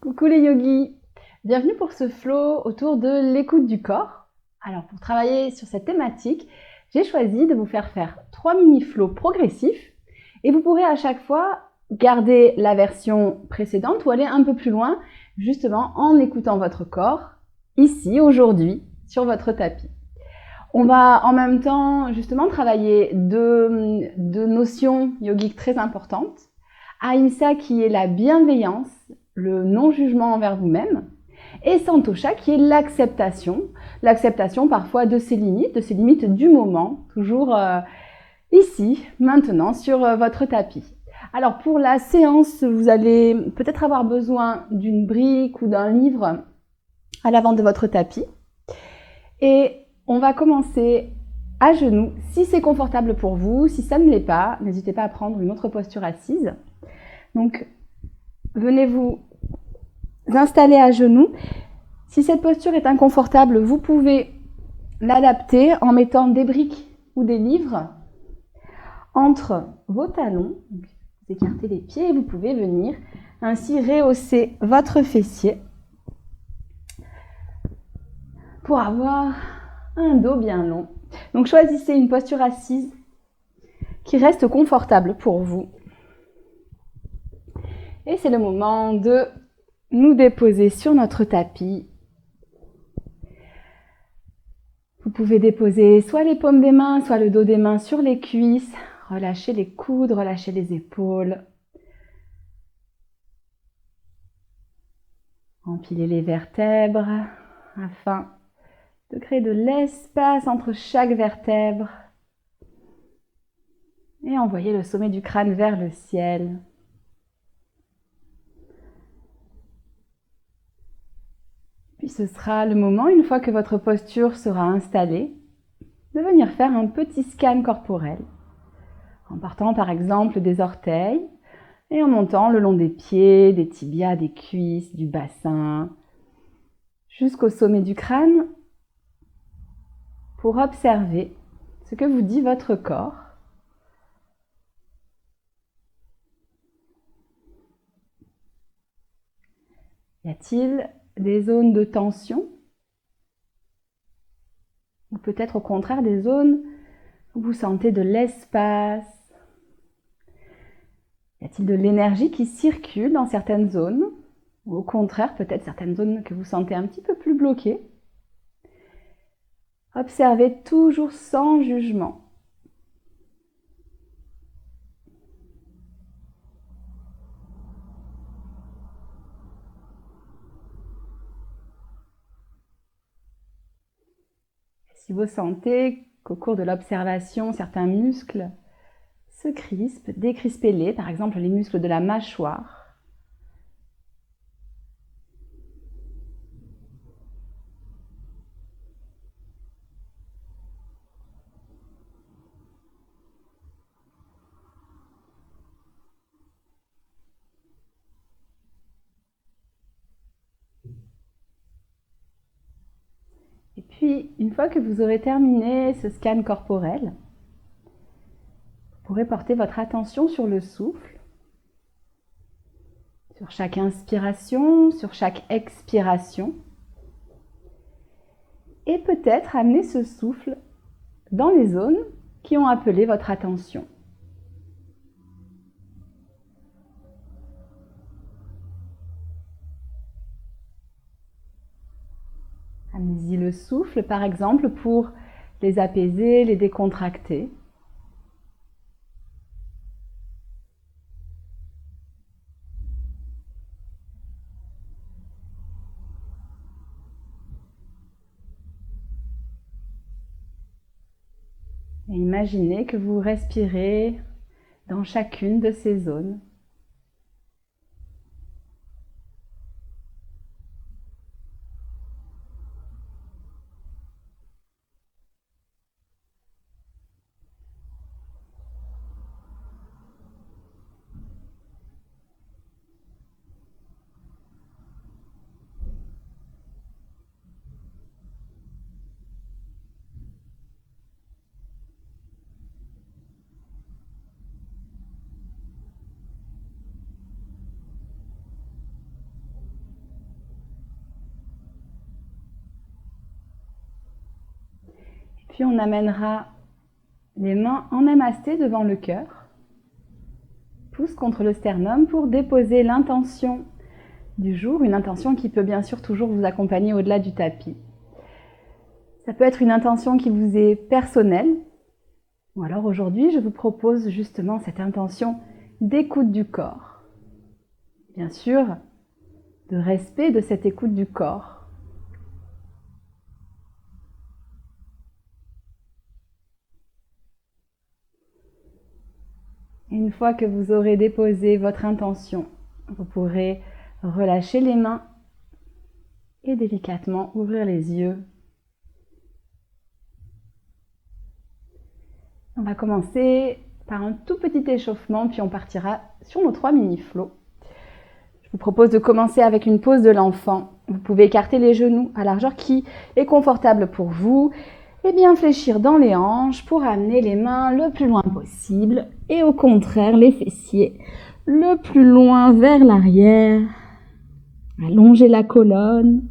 Coucou les yogis, bienvenue pour ce flow autour de l'écoute du corps. Alors pour travailler sur cette thématique, j'ai choisi de vous faire 3 mini-flows progressifs et vous pourrez à chaque fois garder la version précédente ou aller un peu plus loin justement en écoutant votre corps ici, aujourd'hui, sur votre tapis. On va en même temps justement travailler deux notions yogiques très importantes. Ahimsa qui est la bienveillance, le non-jugement envers vous-même, et Santosha qui est l'acceptation parfois de ses limites du moment, toujours ici, maintenant, sur votre tapis. Alors pour la séance, vous allez peut-être avoir besoin d'une brique ou d'un livre à l'avant de votre tapis. Et on va commencer à genoux, si c'est confortable pour vous. Si ça ne l'est pas, n'hésitez pas à prendre une autre posture assise. Donc, venez vous installer à genoux. Si cette posture est inconfortable, vous pouvez l'adapter en mettant des briques ou des livres entre vos talons. Donc, vous écartez les pieds et vous pouvez venir ainsi rehausser votre fessier pour avoir un dos bien long. Donc, choisissez une posture assise qui reste confortable pour vous. Et c'est le moment de nous déposer sur notre tapis. Vous pouvez déposer soit les paumes des mains, soit le dos des mains sur les cuisses. Relâchez les coudes, relâchez les épaules. Empilez les vertèbres afin de créer de l'espace entre chaque vertèbre. Et envoyez le sommet du crâne vers le ciel. Puis ce sera le moment, une fois que votre posture sera installée, de venir faire un petit scan corporel. En partant par exemple des orteils et en montant le long des pieds, des tibias, des cuisses, du bassin, jusqu'au sommet du crâne pour observer ce que vous dit votre corps. Y a-t-il des zones de tension? Ou peut-être au contraire des zones où vous sentez de l'espace? Y a-t-il de l'énergie qui circule dans certaines zones? Ou au contraire, peut-être certaines zones que vous sentez un petit peu plus bloquées? Observez toujours sans jugement. Si vous sentez qu'au cours de l'observation, certains muscles se crispent, décrispez-les, par exemple les muscles de la mâchoire. Et puis, une fois que vous aurez terminé ce scan corporel, vous pourrez porter votre attention sur le souffle, sur chaque inspiration, sur chaque expiration, et peut-être amener ce souffle dans les zones qui ont appelé votre attention. Amenez-y le souffle, par exemple, pour les apaiser, les décontracter. Et imaginez que vous respirez dans chacune de ces zones. Puis on amènera les mains en namasté devant le cœur. Pouce contre le sternum pour déposer l'intention du jour, une intention qui peut bien sûr toujours vous accompagner au-delà du tapis. Ça peut être une intention qui vous est personnelle, ou alors aujourd'hui je vous propose justement cette intention d'écoute du corps. Bien sûr, de respect de cette écoute du corps. Une fois que vous aurez déposé votre intention, vous pourrez relâcher les mains et délicatement ouvrir les yeux. On va commencer par un tout petit échauffement, puis on partira sur nos 3 mini-flots. Je vous propose de commencer avec une pose de l'enfant. Vous pouvez écarter les genoux à largeur qui est confortable pour vous et bien fléchir dans les hanches pour amener les mains le plus loin possible et au contraire les fessiers le plus loin vers l'arrière. Allongez la colonne.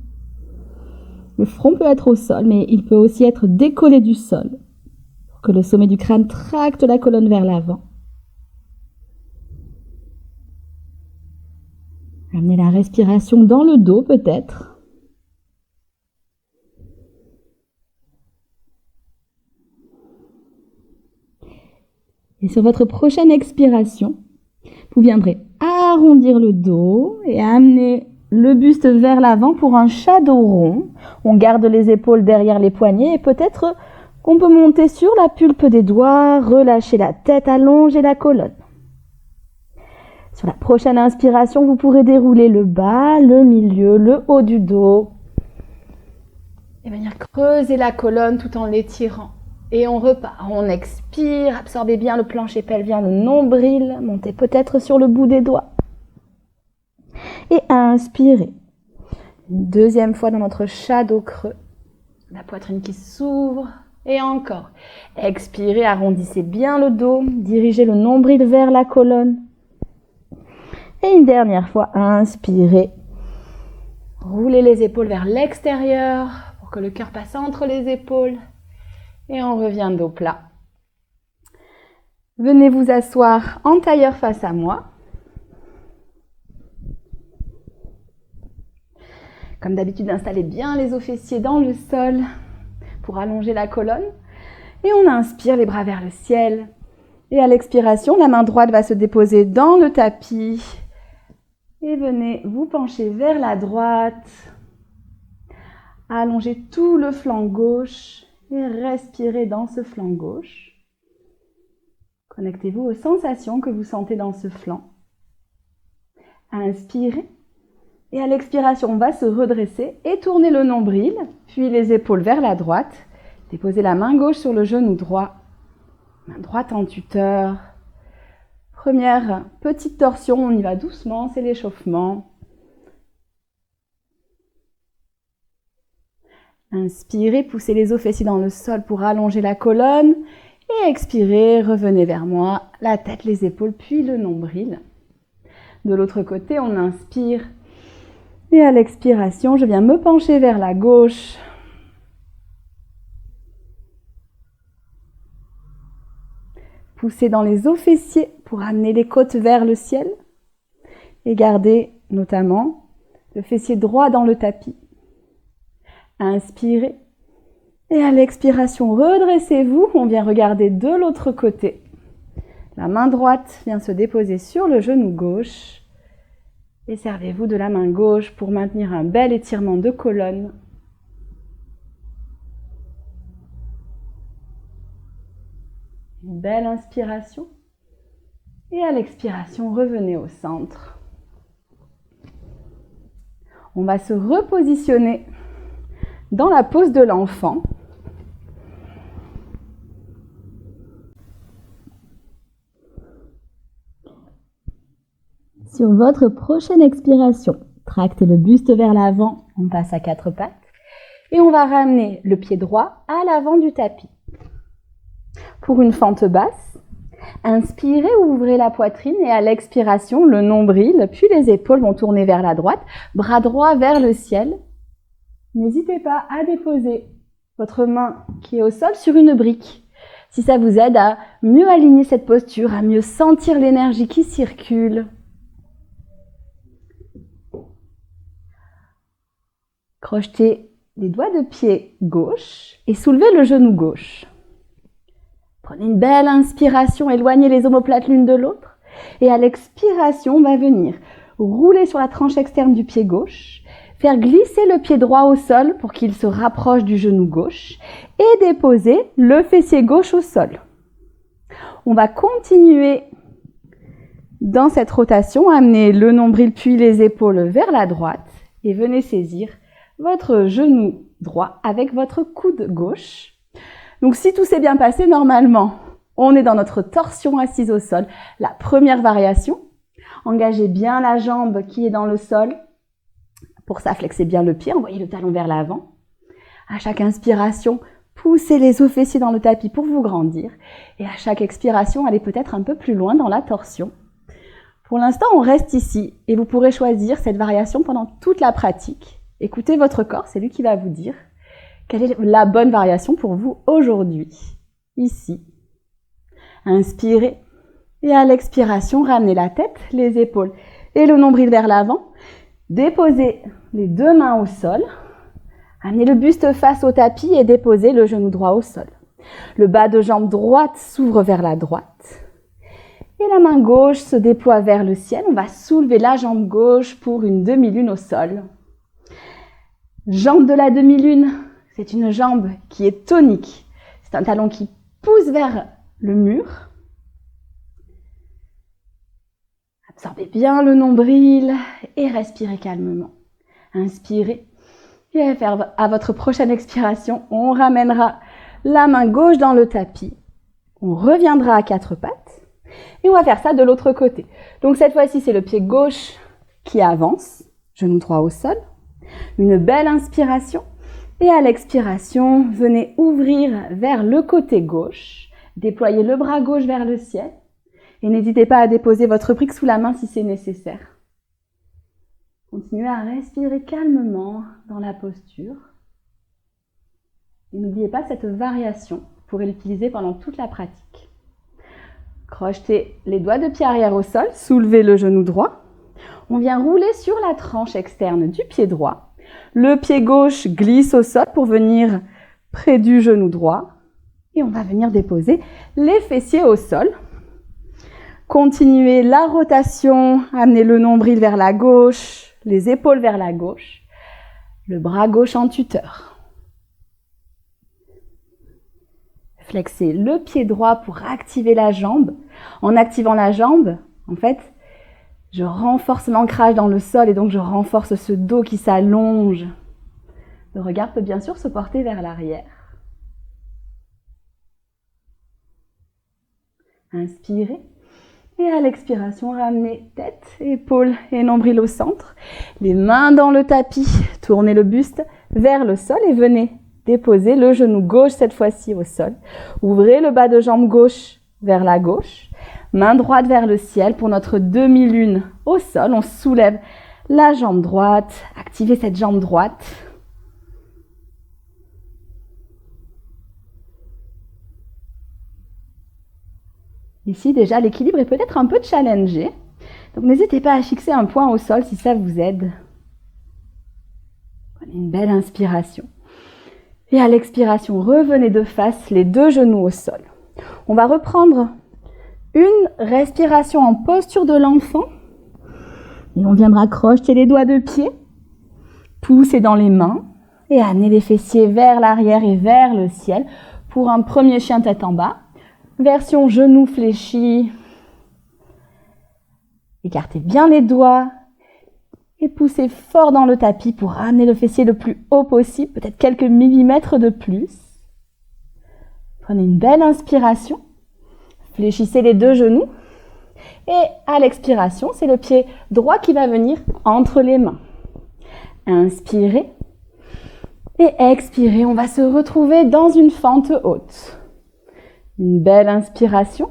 Le front peut être au sol, mais il peut aussi être décollé du sol pour que le sommet du crâne tracte la colonne vers l'avant. Amenez la respiration dans le dos peut-être. Et sur votre prochaine expiration, vous viendrez arrondir le dos et amener le buste vers l'avant pour un shadow rond. On garde les épaules derrière les poignets et peut-être qu'on peut monter sur la pulpe des doigts, relâcher la tête, allonger la colonne. Sur la prochaine inspiration, vous pourrez dérouler le bas, le milieu, le haut du dos et venir creuser la colonne tout en l'étirant. Et on repart, on expire, absorbez bien le plancher pelvien, le nombril, montez peut-être sur le bout des doigts. Et inspirez. Une deuxième fois dans notre shadow creux, la poitrine qui s'ouvre. Et encore. Expirez, arrondissez bien le dos, dirigez le nombril vers la colonne. Et une dernière fois, inspirez. Roulez les épaules vers l'extérieur pour que le cœur passe entre les épaules. Et on revient dos plat. Venez vous asseoir en tailleur face à moi. Comme d'habitude, installez bien les os fessiers dans le sol pour allonger la colonne. Et on inspire les bras vers le ciel. Et à l'expiration, la main droite va se déposer dans le tapis. Et venez vous pencher vers la droite. Allongez tout le flanc gauche. Et respirez dans ce flanc gauche. Connectez-vous aux sensations que vous sentez dans ce flanc. Inspirez. Et à l'expiration, on va se redresser et tourner le nombril, puis les épaules vers la droite. Déposez la main gauche sur le genou droit. Main droite en tuteur. Première petite torsion, on y va doucement, c'est l'échauffement. Inspirez, poussez les os fessiers dans le sol pour allonger la colonne. Et expirez, revenez vers moi, la tête, les épaules, puis le nombril. De l'autre côté, on inspire. Et à l'expiration, je viens me pencher vers la gauche. Poussez dans les os fessiers pour amener les côtes vers le ciel. Et gardez notamment le fessier droit dans le tapis. Inspirez. Et à l'expiration, redressez-vous. On vient regarder de l'autre côté. La main droite vient se déposer sur le genou gauche. Et servez-vous de la main gauche pour maintenir un bel étirement de colonne. Une belle inspiration. Et à l'expiration, revenez au centre. On va se repositionner dans la pose de l'enfant. Sur votre prochaine expiration, tractez le buste vers l'avant, on passe à 4 pattes. Et on va ramener le pied droit à l'avant du tapis. Pour une fente basse, inspirez, ouvrez la poitrine et à l'expiration, le nombril, puis les épaules vont tourner vers la droite, bras droit vers le ciel. N'hésitez pas à déposer votre main qui est au sol sur une brique. Si ça vous aide à mieux aligner cette posture, à mieux sentir l'énergie qui circule. Crochetez les doigts de pied gauche et soulevez le genou gauche. Prenez une belle inspiration, éloignez les omoplates l'une de l'autre. Et à l'expiration, on va venir rouler sur la tranche externe du pied gauche, faire glisser le pied droit au sol pour qu'il se rapproche du genou gauche et déposer le fessier gauche au sol. On va continuer dans cette rotation, amener le nombril puis les épaules vers la droite et venez saisir votre genou droit avec votre coude gauche. Donc si tout s'est bien passé, normalement, on est dans notre torsion assise au sol. La première variation, engagez bien la jambe qui est dans le sol. Pour ça, flexez bien le pied, envoyez le talon vers l'avant. À chaque inspiration, poussez les os fessiers dans le tapis pour vous grandir. Et à chaque expiration, allez peut-être un peu plus loin dans la torsion. Pour l'instant, on reste ici et vous pourrez choisir cette variation pendant toute la pratique. Écoutez votre corps, c'est lui qui va vous dire quelle est la bonne variation pour vous aujourd'hui. Ici. Inspirez et à l'expiration, ramenez la tête, les épaules et le nombril vers l'avant. Déposez les deux mains au sol. Amenez le buste face au tapis et déposez le genou droit au sol. Le bas de jambe droite s'ouvre vers la droite. Et la main gauche se déploie vers le ciel. On va soulever la jambe gauche pour une demi-lune au sol. Jambe de la demi-lune, c'est une jambe qui est tonique. C'est un talon qui pousse vers le mur. Absorbez bien le nombril et respirez calmement. Inspirez. Et à votre prochaine expiration, on ramènera la main gauche dans le tapis. On reviendra à quatre pattes. Et on va faire ça de l'autre côté. Donc cette fois-ci, c'est le pied gauche qui avance. Genou droit au sol. Une belle inspiration. Et à l'expiration, venez ouvrir vers le côté gauche. Déployez le bras gauche vers le ciel. Et n'hésitez pas à déposer votre brique sous la main si c'est nécessaire. Continuez à respirer calmement dans la posture. Et n'oubliez pas cette variation, vous pourrez l'utiliser pendant toute la pratique. Crochetez les doigts de pied arrière au sol, soulevez le genou droit. On vient rouler sur la tranche externe du pied droit. Le pied gauche glisse au sol pour venir près du genou droit. Et on va venir déposer les fessiers au sol. Continuez la rotation, amenez le nombril vers la gauche, les épaules vers la gauche, le bras gauche en tuteur. Flexez le pied droit pour activer la jambe. En activant la jambe, en fait, je renforce l'ancrage dans le sol et donc je renforce ce dos qui s'allonge. Le regard peut bien sûr se porter vers l'arrière. Inspirez. Et à l'expiration, ramenez tête, épaules et nombril au centre. Les mains dans le tapis, tournez le buste vers le sol et venez déposer le genou gauche cette fois-ci au sol. Ouvrez le bas de jambe gauche vers la gauche. Main droite vers le ciel pour notre demi-lune au sol. On soulève la jambe droite. Activez cette jambe droite. Ici, déjà, l'équilibre est peut-être un peu challengé. Donc, n'hésitez pas à fixer un point au sol si ça vous aide. Prenez une belle inspiration. Et à l'expiration, revenez de face, les deux genoux au sol. On va reprendre une respiration en posture de l'enfant. Et on viendra crocheter les doigts de pied, pousser dans les mains et amener les fessiers vers l'arrière et vers le ciel pour un premier chien tête en bas. Version genoux fléchis. Écartez bien les doigts et poussez fort dans le tapis pour ramener le fessier le plus haut possible, peut-être quelques millimètres de plus. Prenez une belle inspiration. Fléchissez les deux genoux. Et à l'expiration, c'est le pied droit qui va venir entre les mains. Inspirez. Et expirez. On va se retrouver dans une fente haute. Une belle inspiration.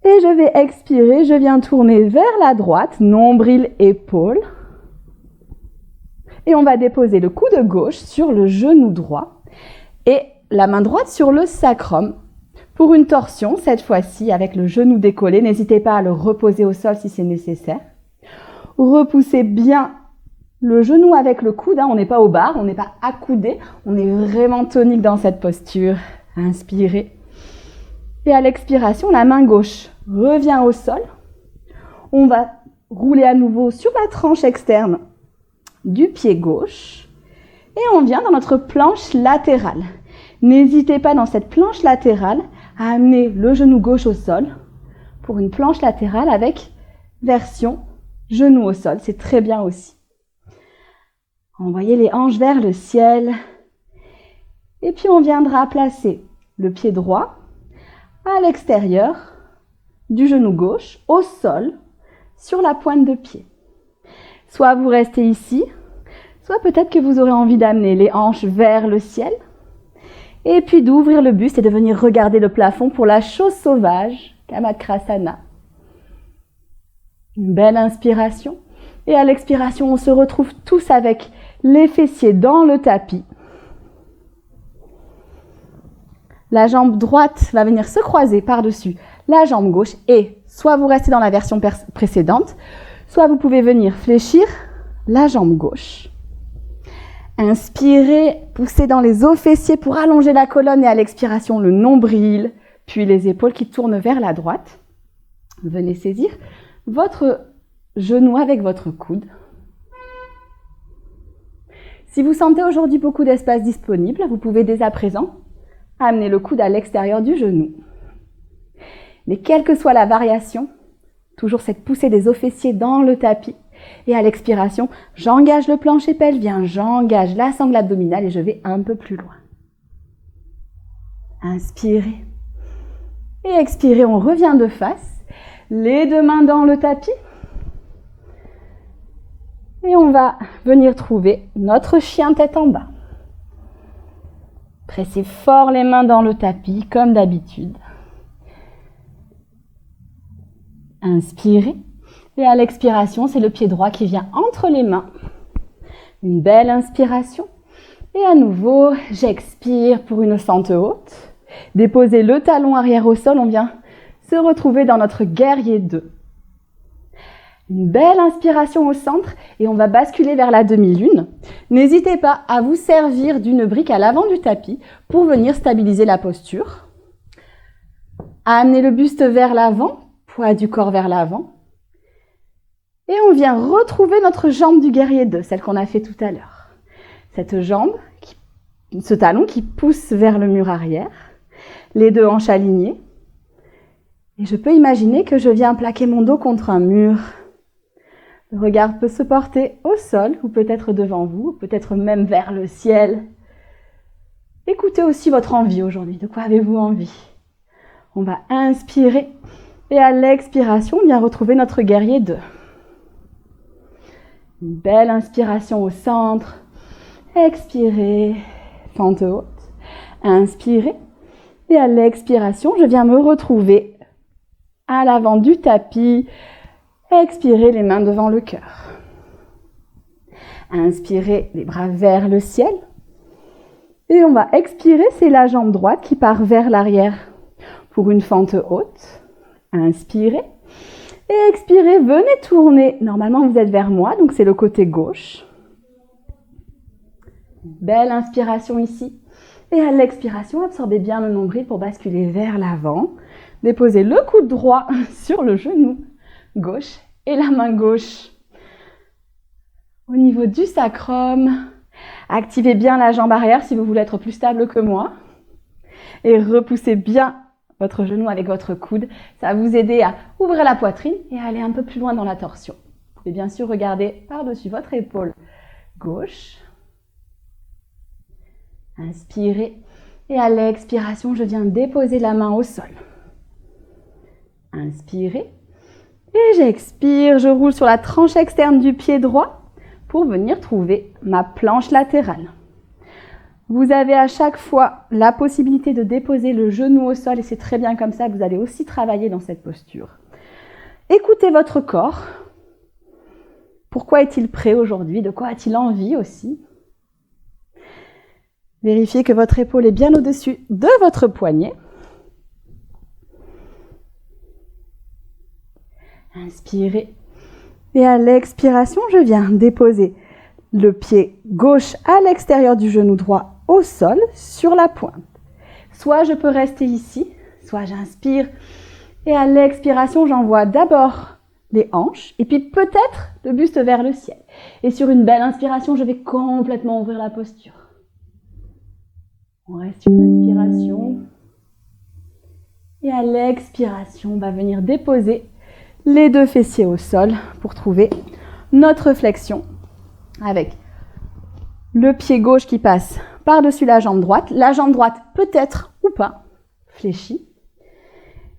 Et je vais expirer, je viens tourner vers la droite, nombril, épaule. Et on va déposer le coude gauche sur le genou droit. Et la main droite sur le sacrum pour une torsion, cette fois-ci avec le genou décollé. N'hésitez pas à le reposer au sol si c'est nécessaire. Repoussez bien le genou avec le coude, on n'est pas au bar, on n'est pas accoudé, on est vraiment tonique dans cette posture. Inspirez. Et à l'expiration, la main gauche revient au sol. On va rouler à nouveau sur la tranche externe du pied gauche. Et on vient dans notre planche latérale. N'hésitez pas dans cette planche latérale à amener le genou gauche au sol pour une planche latérale avec version genou au sol. C'est très bien aussi. Envoyez les hanches vers le ciel. Et puis on viendra placer le pied droit à l'extérieur du genou gauche, au sol, sur la pointe de pied. Soit vous restez ici, soit peut-être que vous aurez envie d'amener les hanches vers le ciel. Et puis d'ouvrir le buste et de venir regarder le plafond pour la chose sauvage, Kamakasana. Une belle inspiration. Et à l'expiration, on se retrouve tous avec les fessiers dans le tapis. La jambe droite va venir se croiser par-dessus la jambe gauche. Et soit vous restez dans la version précédente, soit vous pouvez venir fléchir la jambe gauche. Inspirez, poussez dans les os fessiers pour allonger la colonne et à l'expiration, le nombril, puis les épaules qui tournent vers la droite. Venez saisir votre genou avec votre coude. Si vous sentez aujourd'hui beaucoup d'espace disponible, vous pouvez dès à présent amener le coude à l'extérieur du genou. Mais quelle que soit la variation, toujours cette poussée des os fessiers dans le tapis. Et à l'expiration, j'engage le plancher pelvien, j'engage la sangle abdominale et je vais un peu plus loin. Inspirez. Et expirez, on revient de face. Les deux mains dans le tapis. Et on va venir trouver notre chien tête en bas. Pressez fort les mains dans le tapis, comme d'habitude. Inspirez. Et à l'expiration, c'est le pied droit qui vient entre les mains. Une belle inspiration. Et à nouveau, j'expire pour une fente haute. Déposez le talon arrière au sol, on vient se retrouver dans notre guerrier 2. Une belle inspiration au centre et on va basculer vers la demi-lune. N'hésitez pas à vous servir d'une brique à l'avant du tapis pour venir stabiliser la posture. Amenez le buste vers l'avant, poids du corps vers l'avant. Et on vient retrouver notre jambe du guerrier 2, celle qu'on a fait tout à l'heure. Cette jambe, ce talon qui pousse vers le mur arrière, les deux hanches alignées. Et je peux imaginer que je viens plaquer mon dos contre un mur. Le regard peut se porter au sol, ou peut-être devant vous, ou peut-être même vers le ciel. Écoutez aussi votre envie aujourd'hui. De quoi avez-vous envie? On va inspirer. Et à l'expiration, on vient retrouver notre guerrier 2. Une belle inspiration au centre. Expirez, fente haute. Inspirez. Et à l'expiration, je viens me retrouver à l'avant du tapis. Expirez les mains devant le cœur. Inspirez les bras vers le ciel. Et on va expirer, c'est la jambe droite qui part vers l'arrière pour une fente haute. Inspirez. Et expirez, venez tourner. Normalement, vous êtes vers moi, donc c'est le côté gauche. Belle inspiration ici. Et à l'expiration, absorbez bien le nombril pour basculer vers l'avant. Déposez le coude droit sur le genou gauche et la main gauche au niveau du sacrum. Activez bien la jambe arrière si vous voulez être plus stable que moi. Et repoussez bien votre genou avec votre coude. Ça va vous aider à ouvrir la poitrine et à aller un peu plus loin dans la torsion. Vous pouvez bien sûr regarder par-dessus votre épaule gauche. Inspirez. Et à l'expiration, je viens déposer la main au sol. Inspirez. Et j'expire. Je roule sur la tranche externe du pied droit pour venir trouver ma planche latérale. Vous avez à chaque fois la possibilité de déposer le genou au sol et c'est très bien comme ça, vous allez aussi travailler dans cette posture. Écoutez votre corps. Pourquoi est-il prêt aujourd'hui? De quoi a-t-il envie aussi? Vérifiez que votre épaule est bien au-dessus de votre poignet. Inspirez. Et à l'expiration, je viens déposer le pied gauche à l'extérieur du genou droit au sol sur la pointe. Soit je peux rester ici, soit j'inspire. Et à l'expiration, j'envoie d'abord les hanches et puis peut-être le buste vers le ciel. Et sur une belle inspiration, je vais complètement ouvrir la posture. On reste sur l'inspiration. Et à l'expiration, on va venir déposer les deux fessiers au sol pour trouver notre flexion avec le pied gauche qui passe par-dessus la jambe droite peut-être ou pas fléchie.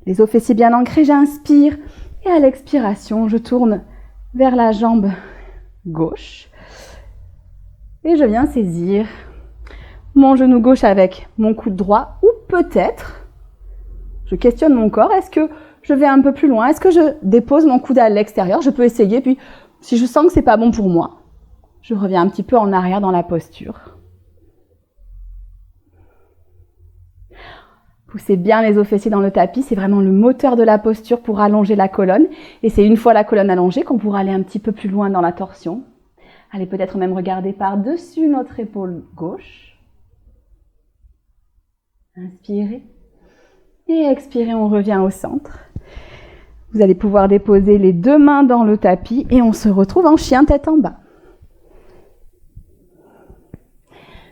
Les os fessiers bien ancrés, j'inspire et à l'expiration, je tourne vers la jambe gauche et je viens saisir mon genou gauche avec mon coude droit ou peut-être, je questionne mon corps, est-ce que je vais un peu plus loin, est-ce que je dépose mon coude à l'extérieur, je peux essayer, puis si je sens que c'est pas bon pour moi, je reviens un petit peu en arrière dans la posture. Poussez bien les os fessiers dans le tapis, c'est vraiment le moteur de la posture pour allonger la colonne. Et c'est une fois la colonne allongée qu'on pourra aller un petit peu plus loin dans la torsion. Allez peut-être même regarder par-dessus notre épaule gauche. Inspirez. Et expirez, on revient au centre. Vous allez pouvoir déposer les deux mains dans le tapis et on se retrouve en chien tête en bas.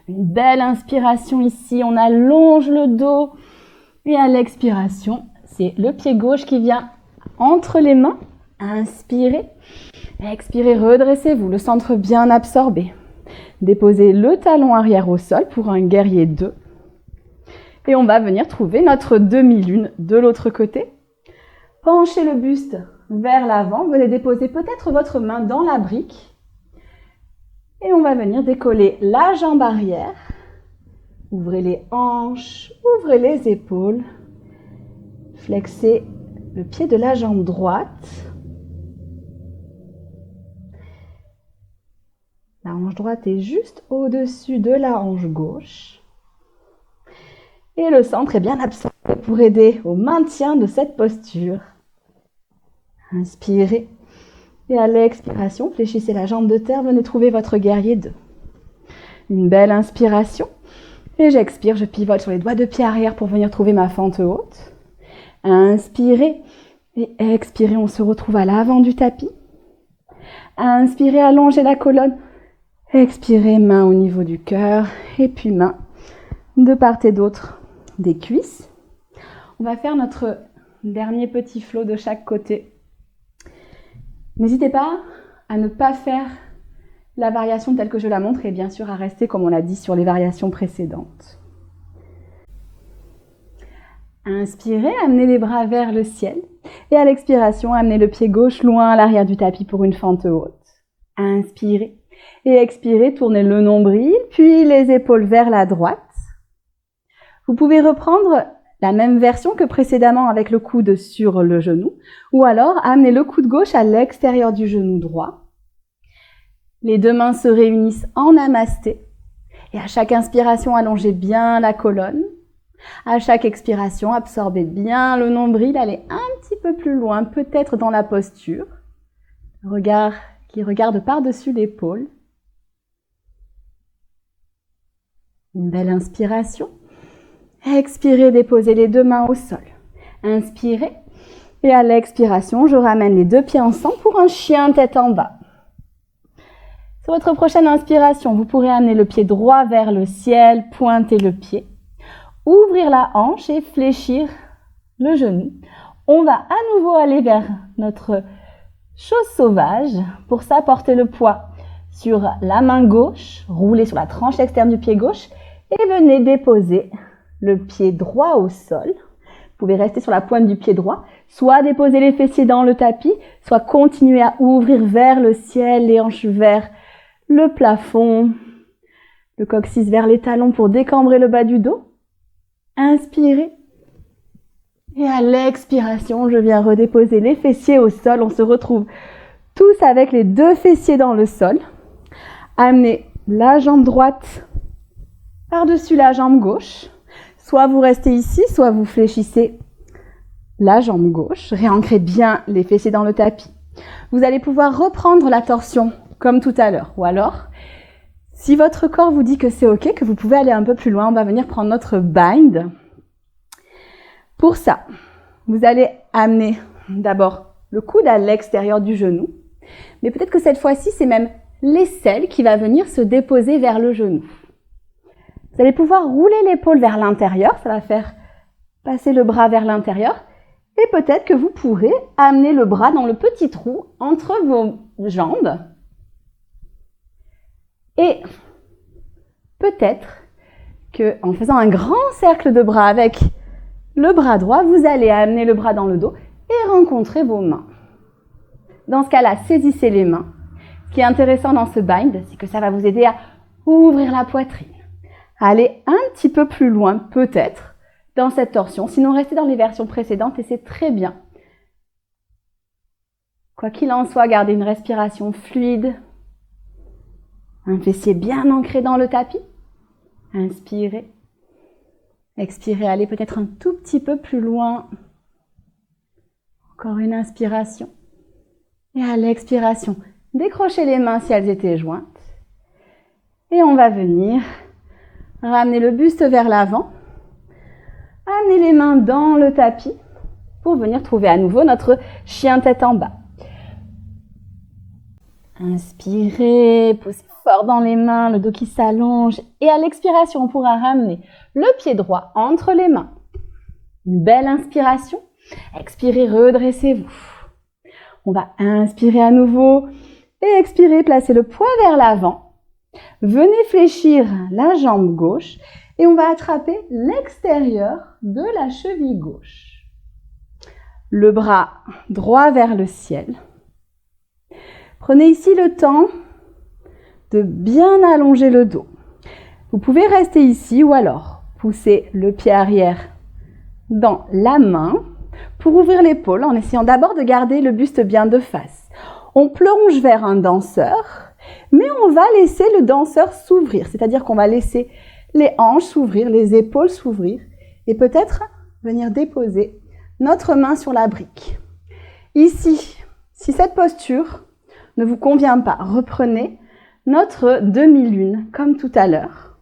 Une belle inspiration ici, on allonge le dos. Et à l'expiration, c'est le pied gauche qui vient entre les mains. Inspirez. Expirez, redressez-vous, le centre bien absorbé. Déposez le talon arrière au sol pour un guerrier 2. Et on va venir trouver notre demi-lune de l'autre côté. Penchez le buste vers l'avant. Venez déposer peut-être votre main dans la brique. Et on va venir décoller la jambe arrière. Ouvrez les hanches, ouvrez les épaules. Flexez le pied de la jambe droite. La hanche droite est juste au-dessus de la hanche gauche. Et le centre est bien absorbé pour aider au maintien de cette posture. Inspirez. Et à l'expiration, fléchissez la jambe de terre, venez trouver votre guerrier 2. Une belle inspiration. Et j'expire, je pivote sur les doigts de pied arrière pour venir trouver ma fente haute. Inspirez. Et expirez, on se retrouve à l'avant du tapis. Inspirez, allongez la colonne. Expirez, main au niveau du cœur. Et puis main de part et d'autre des cuisses. On va faire notre dernier petit flow de chaque côté. N'hésitez pas à ne pas faire la variation telle que je la montre et bien sûr à rester comme on l'a dit sur les variations précédentes. Inspirez, amenez les bras vers le ciel et à l'expiration, amenez le pied gauche loin à l'arrière du tapis pour une fente haute. Inspirez et expirez, tournez le nombril puis les épaules vers la droite. Vous pouvez reprendre la même version que précédemment avec le coude sur le genou, ou alors amener le coude gauche à l'extérieur du genou droit. Les deux mains se réunissent en namasté, et à chaque inspiration, allongez bien la colonne. À chaque expiration, absorbez bien le nombril, allez un petit peu plus loin, peut-être dans la posture. Regard qui regarde par-dessus l'épaule. Une belle inspiration. Expirez, déposez les deux mains au sol. Inspirez. Et à l'expiration, je ramène les deux pieds ensemble pour un chien tête en bas. Sur votre prochaine inspiration, vous pourrez amener le pied droit vers le ciel, pointer le pied, ouvrir la hanche et fléchir le genou. On va à nouveau aller vers notre chose sauvage. Pour ça, portez le poids sur la main gauche, roulez sur la tranche externe du pied gauche et venez déposer le pied droit au sol. Vous pouvez rester sur la pointe du pied droit, soit déposer les fessiers dans le tapis, soit continuer à ouvrir vers le ciel, les hanches vers le plafond, le coccyx vers les talons pour décambrer le bas du dos. Inspirez. Et à l'expiration, je viens redéposer les fessiers au sol. On se retrouve tous avec les deux fessiers dans le sol. Amenez la jambe droite par-dessus la jambe gauche. Soit vous restez ici, soit vous fléchissez la jambe gauche. Réancrez bien les fessiers dans le tapis. Vous allez pouvoir reprendre la torsion comme tout à l'heure. Ou alors, si votre corps vous dit que c'est OK, que vous pouvez aller un peu plus loin, on va venir prendre notre bind. Pour ça, vous allez amener d'abord le coude à l'extérieur du genou. Mais peut-être que cette fois-ci, c'est même l'aisselle qui va venir se déposer vers le genou. Vous allez pouvoir rouler l'épaule vers l'intérieur, ça va faire passer le bras vers l'intérieur. Et peut-être que vous pourrez amener le bras dans le petit trou entre vos jambes. Et peut-être qu'en faisant un grand cercle de bras avec le bras droit, vous allez amener le bras dans le dos et rencontrer vos mains. Dans ce cas-là, saisissez les mains. Ce qui est intéressant dans ce bind, c'est que ça va vous aider à ouvrir la poitrine, à aller un petit peu plus loin peut-être dans cette torsion. Sinon, restez dans les versions précédentes et c'est très bien. Quoi qu'il en soit, gardez une respiration fluide. Un fessier bien ancré dans le tapis. Inspirez. Expirez, allez peut-être un tout petit peu plus loin. Encore une inspiration. Et à l'expiration, décrochez les mains si elles étaient jointes. Et on va venir ramener le buste vers l'avant. Amenez les mains dans le tapis pour venir trouver à nouveau notre chien tête en bas. Inspirez, poussez fort dans les mains, le dos qui s'allonge. Et à l'expiration, on pourra ramener le pied droit entre les mains. Une belle inspiration. Expirez, redressez-vous. On va inspirer à nouveau et expirer, placez le poids vers l'avant. Venez fléchir la jambe gauche et on va attraper l'extérieur de la cheville gauche. Le bras droit vers le ciel. Prenez ici le temps de bien allonger le dos. Vous pouvez rester ici ou alors pousser le pied arrière dans la main pour ouvrir l'épaule en essayant d'abord de garder le buste bien de face. On plonge vers un danseur, mais on va laisser le danseur s'ouvrir, c'est-à-dire qu'on va laisser les hanches s'ouvrir, les épaules s'ouvrir et peut-être venir déposer notre main sur la brique. Ici, si cette posture ne vous convient pas, reprenez notre demi-lune comme tout à l'heure,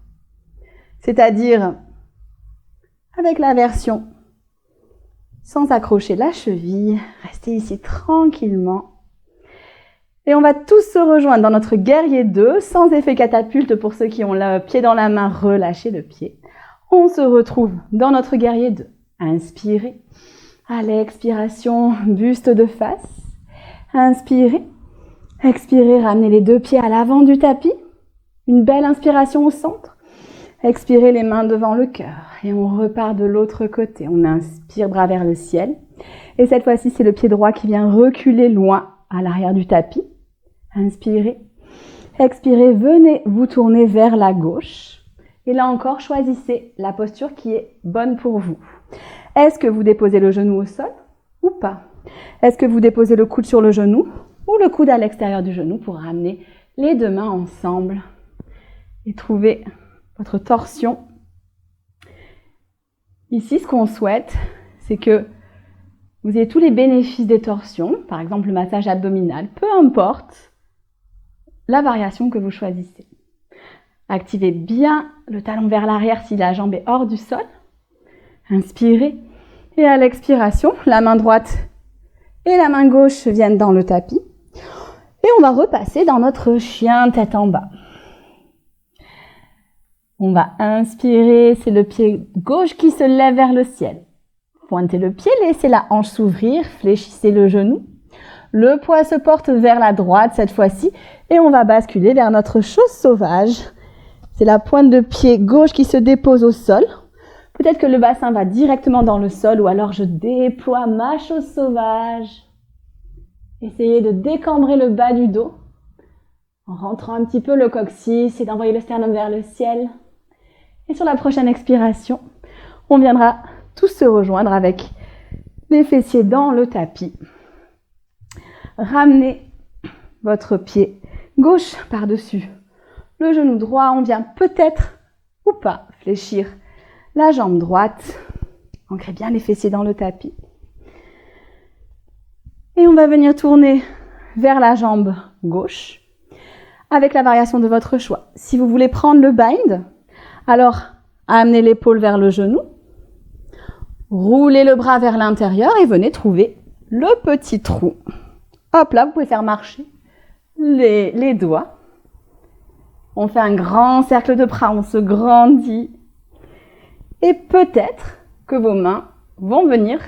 c'est-à-dire avec la version sans accrocher la cheville, restez ici tranquillement. Et on va tous se rejoindre dans notre guerrier 2, sans effet catapulte pour ceux qui ont le pied dans la main, relâchez le pied. On se retrouve dans notre guerrier 2. Inspirez. À l'expiration, buste de face. Inspirez. Expirez, ramenez les deux pieds à l'avant du tapis. Une belle inspiration au centre. Expirez les mains devant le cœur. Et on repart de l'autre côté. On inspire, bras vers le ciel. Et cette fois-ci, c'est le pied droit qui vient reculer loin à l'arrière du tapis. Inspirez. Expirez, venez vous tourner vers la gauche. Et là encore, choisissez la posture qui est bonne pour vous. Est-ce que vous déposez le genou au sol ou pas? Est-ce que vous déposez le coude sur le genou ou le coude à l'extérieur du genou pour ramener les deux mains ensemble et trouver votre torsion? Ici, ce qu'on souhaite, c'est que vous ayez tous les bénéfices des torsions, par exemple le massage abdominal, peu importe la variation que vous choisissez. Activez bien le talon vers l'arrière si la jambe est hors du sol. Inspirez. Et à l'expiration, la main droite et la main gauche viennent dans le tapis. Et on va repasser dans notre chien tête en bas. On va inspirer, c'est le pied gauche qui se lève vers le ciel. Pointez le pied, laissez la hanche s'ouvrir, fléchissez le genou. Le poids se porte vers la droite cette fois-ci et on va basculer vers notre chose sauvage. C'est la pointe de pied gauche qui se dépose au sol. Peut-être que le bassin va directement dans le sol ou alors je déploie ma chose sauvage. Essayez de décambrer le bas du dos en rentrant un petit peu le coccyx et d'envoyer le sternum vers le ciel. Et sur la prochaine expiration, on viendra tous se rejoindre avec les fessiers dans le tapis. Ramenez votre pied gauche par-dessus le genou droit. On vient peut-être ou pas. Fléchir la jambe droite. Ancrez bien les fessiers dans le tapis. Et on va venir tourner vers la jambe gauche avec la variation de votre choix. Si vous voulez prendre le bind, alors amenez l'épaule vers le genou, roulez le bras vers l'intérieur et venez trouver le petit trou. Hop là, vous pouvez faire marcher les doigts. On fait un grand cercle de bras, on se grandit. Et peut-être que vos mains vont venir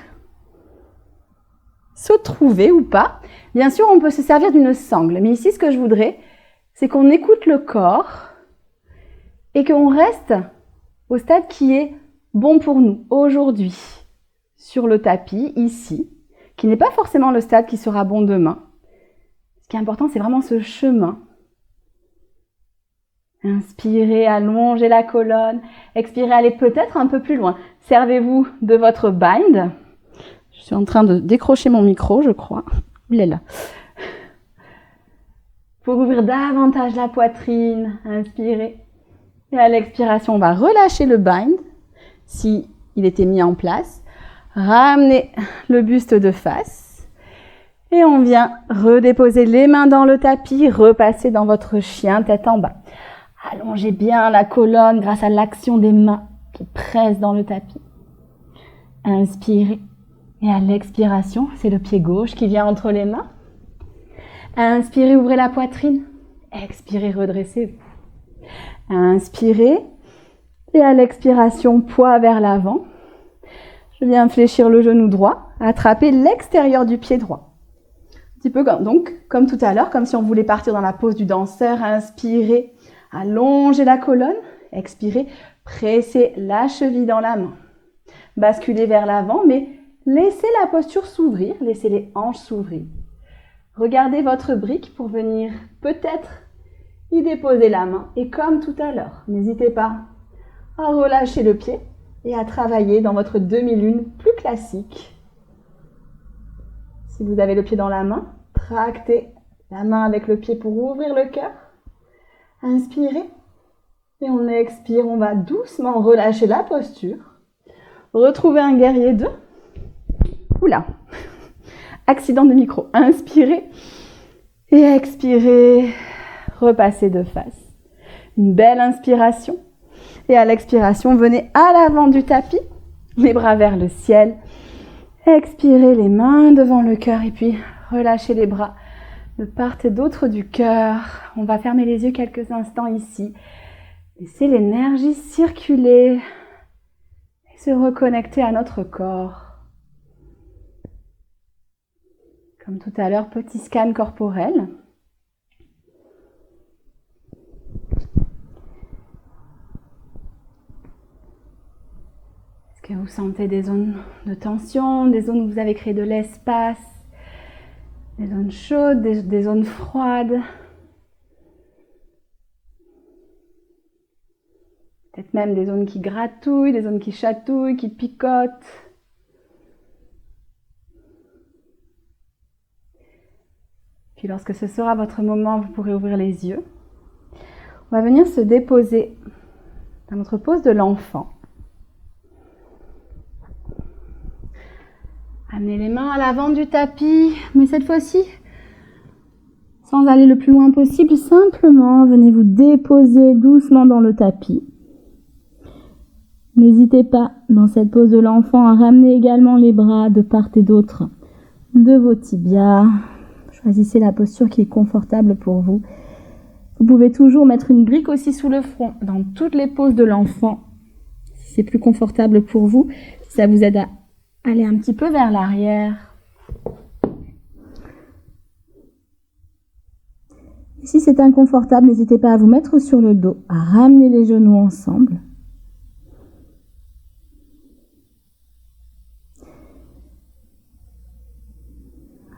se trouver ou pas. Bien sûr, on peut se servir d'une sangle. Mais ici, ce que je voudrais, c'est qu'on écoute le corps et qu'on reste au stade qui est bon pour nous aujourd'hui, sur le tapis, ici, qui n'est pas forcément le stade qui sera bon demain. Ce qui est important, c'est vraiment ce chemin. Inspirez, allongez la colonne. Expirez, allez peut-être un peu plus loin. Servez-vous de votre bind. Je suis en train de décrocher mon micro, je crois. Il est là. Pour ouvrir davantage la poitrine, inspirez. Et à l'expiration, on va relâcher le bind, si il était mis en place. Ramenez le buste de face. Et on vient redéposer les mains dans le tapis, repasser dans votre chien, tête en bas. Allongez bien la colonne grâce à l'action des mains qui pressent dans le tapis. Inspirez. Et à l'expiration, c'est le pied gauche qui vient entre les mains. Inspirez, ouvrez la poitrine. Expirez, redressez-vous. Inspirez. Et à l'expiration, poids vers l'avant. Je viens fléchir le genou droit, attraper l'extérieur du pied droit. Un petit peu comme tout à l'heure, comme si on voulait partir dans la pose du danseur. Inspirez, allongez la colonne. Expirez, pressez la cheville dans la main. Basculez vers l'avant, mais laissez la posture s'ouvrir, laissez les hanches s'ouvrir. Regardez votre brique pour venir peut-être y déposer la main. Et comme tout à l'heure, n'hésitez pas à relâcher le pied et à travailler dans votre demi-lune plus classique. Si vous avez le pied dans la main, tractez la main avec le pied pour ouvrir le cœur. Inspirez et on expire, on va doucement relâcher la posture. Retrouvez un guerrier 2. Oula, accident de micro. Inspirez et expirez. Repassez de face. Une belle inspiration. Et à l'expiration, venez à l'avant du tapis, les bras vers le ciel. Expirez les mains devant le cœur et puis relâchez les bras de part et d'autre du cœur. On va fermer les yeux quelques instants ici. Laissez l'énergie circuler et se reconnecter à notre corps. Comme tout à l'heure, petit scan corporel. Est-ce que vous sentez des zones de tension, des zones où vous avez créé de l'espace, des zones chaudes, des zones froides? Peut-être même des zones qui gratouillent, des zones qui chatouillent, qui picotent. Puis lorsque ce sera votre moment, vous pourrez ouvrir les yeux. On va venir se déposer dans notre pose de l'enfant. Amenez les mains à l'avant du tapis, mais cette fois-ci, sans aller le plus loin possible, simplement venez vous déposer doucement dans le tapis. N'hésitez pas, dans cette pose de l'enfant, à ramener également les bras de part et d'autre de vos tibias. Choisissez la posture qui est confortable pour vous. Vous pouvez toujours mettre une brique aussi sous le front dans toutes les poses de l'enfant, si c'est plus confortable pour vous, si ça vous aide à aller un petit peu vers l'arrière. Et si c'est inconfortable, n'hésitez pas à vous mettre sur le dos, à ramener les genoux ensemble.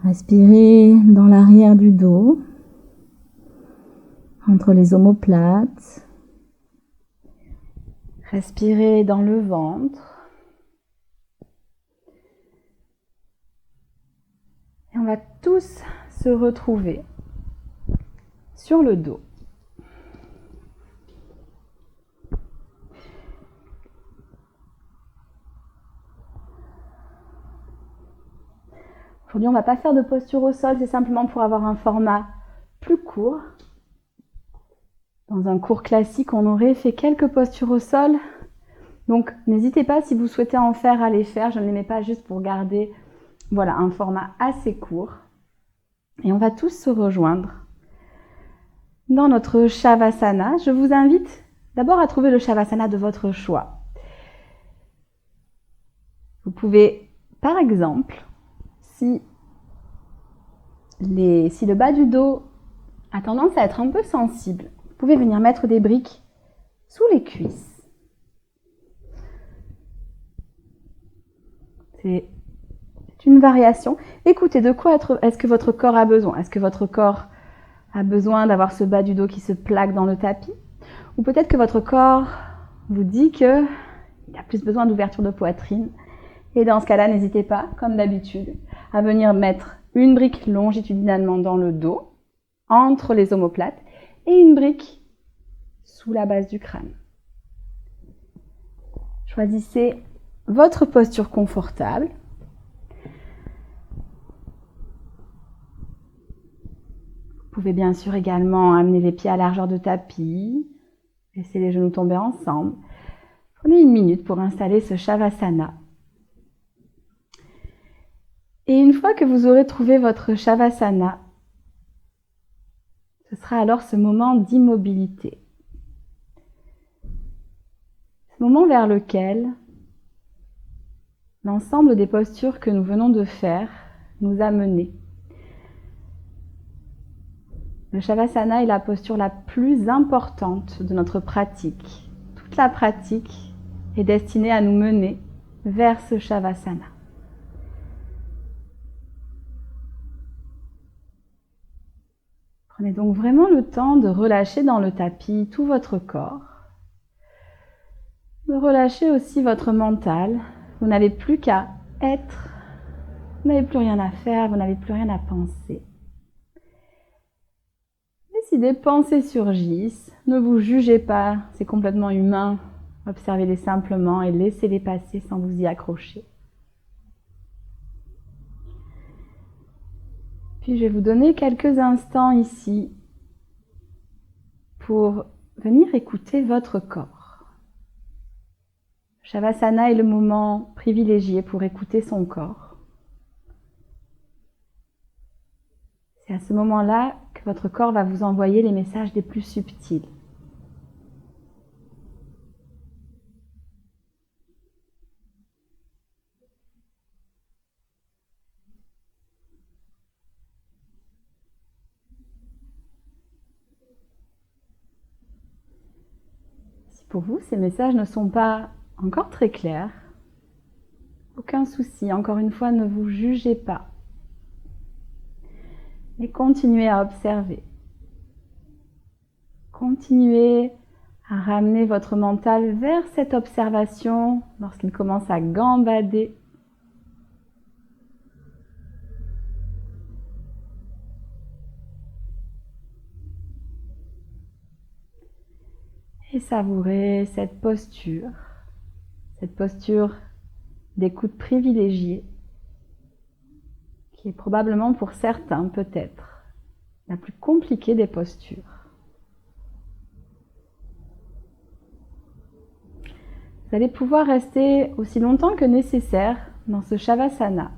Respirez dans l'arrière du dos, entre les omoplates. Respirez dans le ventre. Et on va tous se retrouver sur le dos. Aujourd'hui, on ne va pas faire de posture au sol, c'est simplement pour avoir un format plus court. Dans un cours classique, on aurait fait quelques postures au sol. Donc, n'hésitez pas, si vous souhaitez en faire, à les faire. Je ne les mets pas juste pour garder un format assez court. Et on va tous se rejoindre dans notre Shavasana. Je vous invite d'abord à trouver le Shavasana de votre choix. Vous pouvez, par exemple, si le bas du dos a tendance à être un peu sensible, vous pouvez venir mettre des briques sous les cuisses. C'est une variation. Écoutez, de quoi est-ce que votre corps a besoin? Est-ce que votre corps a besoin d'avoir ce bas du dos qui se plaque dans le tapis? Ou peut-être que votre corps vous dit qu'il a plus besoin d'ouverture de poitrine. Et dans ce cas-là, n'hésitez pas, comme d'habitude, à venir mettre une brique longitudinalement dans le dos, entre les omoplates, et une brique sous la base du crâne. Choisissez votre posture confortable. Vous pouvez bien sûr également amener les pieds à largeur de tapis, laisser les genoux tomber ensemble. Prenez 1 minute pour installer ce Shavasana. Et une fois que vous aurez trouvé votre Shavasana, ce sera alors ce moment d'immobilité. Ce moment vers lequel l'ensemble des postures que nous venons de faire nous a menés. Le Shavasana est la posture la plus importante de notre pratique. Toute la pratique est destinée à nous mener vers ce Shavasana. Prenez donc vraiment le temps de relâcher dans le tapis tout votre corps, de relâcher aussi votre mental. Vous n'avez plus qu'à être, vous n'avez plus rien à faire, vous n'avez plus rien à penser. Et si des pensées surgissent, ne vous jugez pas, c'est complètement humain. Observez-les simplement et laissez-les passer sans vous y accrocher. Puis je vais vous donner quelques instants ici pour venir écouter votre corps. Shavasana est le moment privilégié pour écouter son corps. C'est à ce moment-là que votre corps va vous envoyer les messages les plus subtils. Si pour vous, ces messages ne sont pas encore très clairs, aucun souci, encore une fois, ne vous jugez pas. Mais continuez à observer. Continuez à ramener votre mental vers cette observation lorsqu'il commence à gambader. Et savourez cette posture d'écoute privilégiée, qui est probablement pour certains peut-être la plus compliquée des postures. Vous allez pouvoir rester aussi longtemps que nécessaire dans ce Shavasana.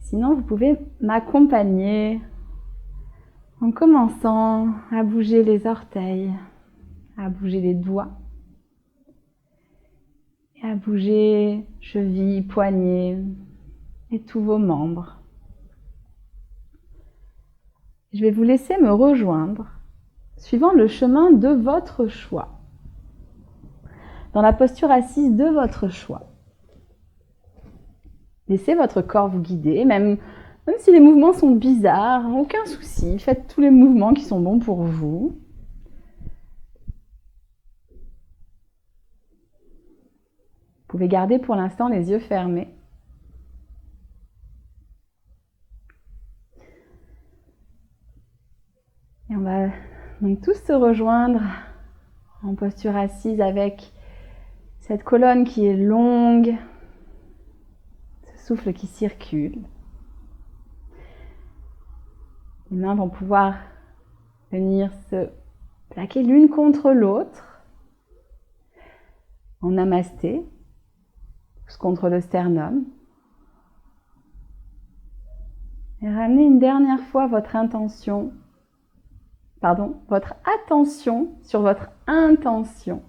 Sinon, vous pouvez m'accompagner en commençant à bouger les orteils, à bouger les doigts, et à bouger chevilles, poignets et tous vos membres. Je vais vous laisser me rejoindre suivant le chemin de votre choix, dans la posture assise de votre choix. Laissez votre corps vous guider, même si les mouvements sont bizarres, aucun souci, faites tous les mouvements qui sont bons pour vous. Vous pouvez garder pour l'instant les yeux fermés. Et on va donc tous se rejoindre en posture assise avec Cette colonne qui est longue, ce souffle qui circule. Les mains vont pouvoir venir se plaquer l'une contre l'autre en namasté, contre le sternum. Et ramenez une dernière fois votre attention sur votre intention.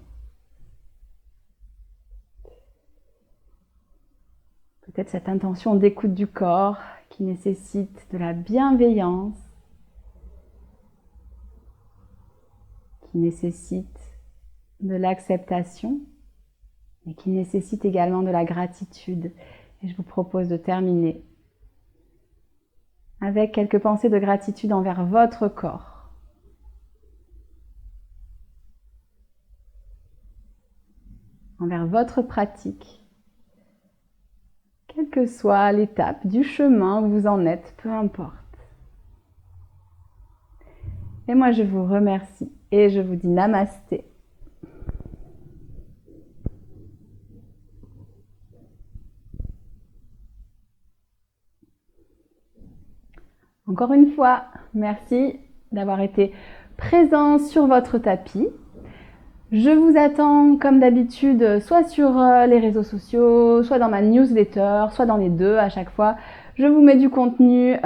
Peut-être cette intention d'écoute du corps qui nécessite de la bienveillance, qui nécessite de l'acceptation et qui nécessite également de la gratitude. Et je vous propose de terminer avec quelques pensées de gratitude envers votre corps. Envers votre pratique. Quelle que soit l'étape du chemin où vous en êtes, peu importe. Et moi, je vous remercie et je vous dis namasté. Encore une fois, merci d'avoir été présent sur votre tapis. Je vous attends comme d'habitude soit sur les réseaux sociaux, soit dans ma newsletter, soit dans les deux à chaque fois. Je vous mets du contenu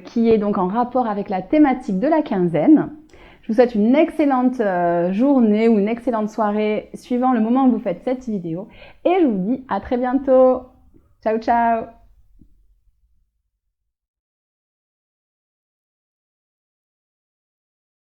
qui est donc en rapport avec la thématique de la quinzaine. Je vous souhaite une excellente journée ou une excellente soirée suivant le moment où vous faites cette vidéo. Et je vous dis à très bientôt. Ciao, ciao!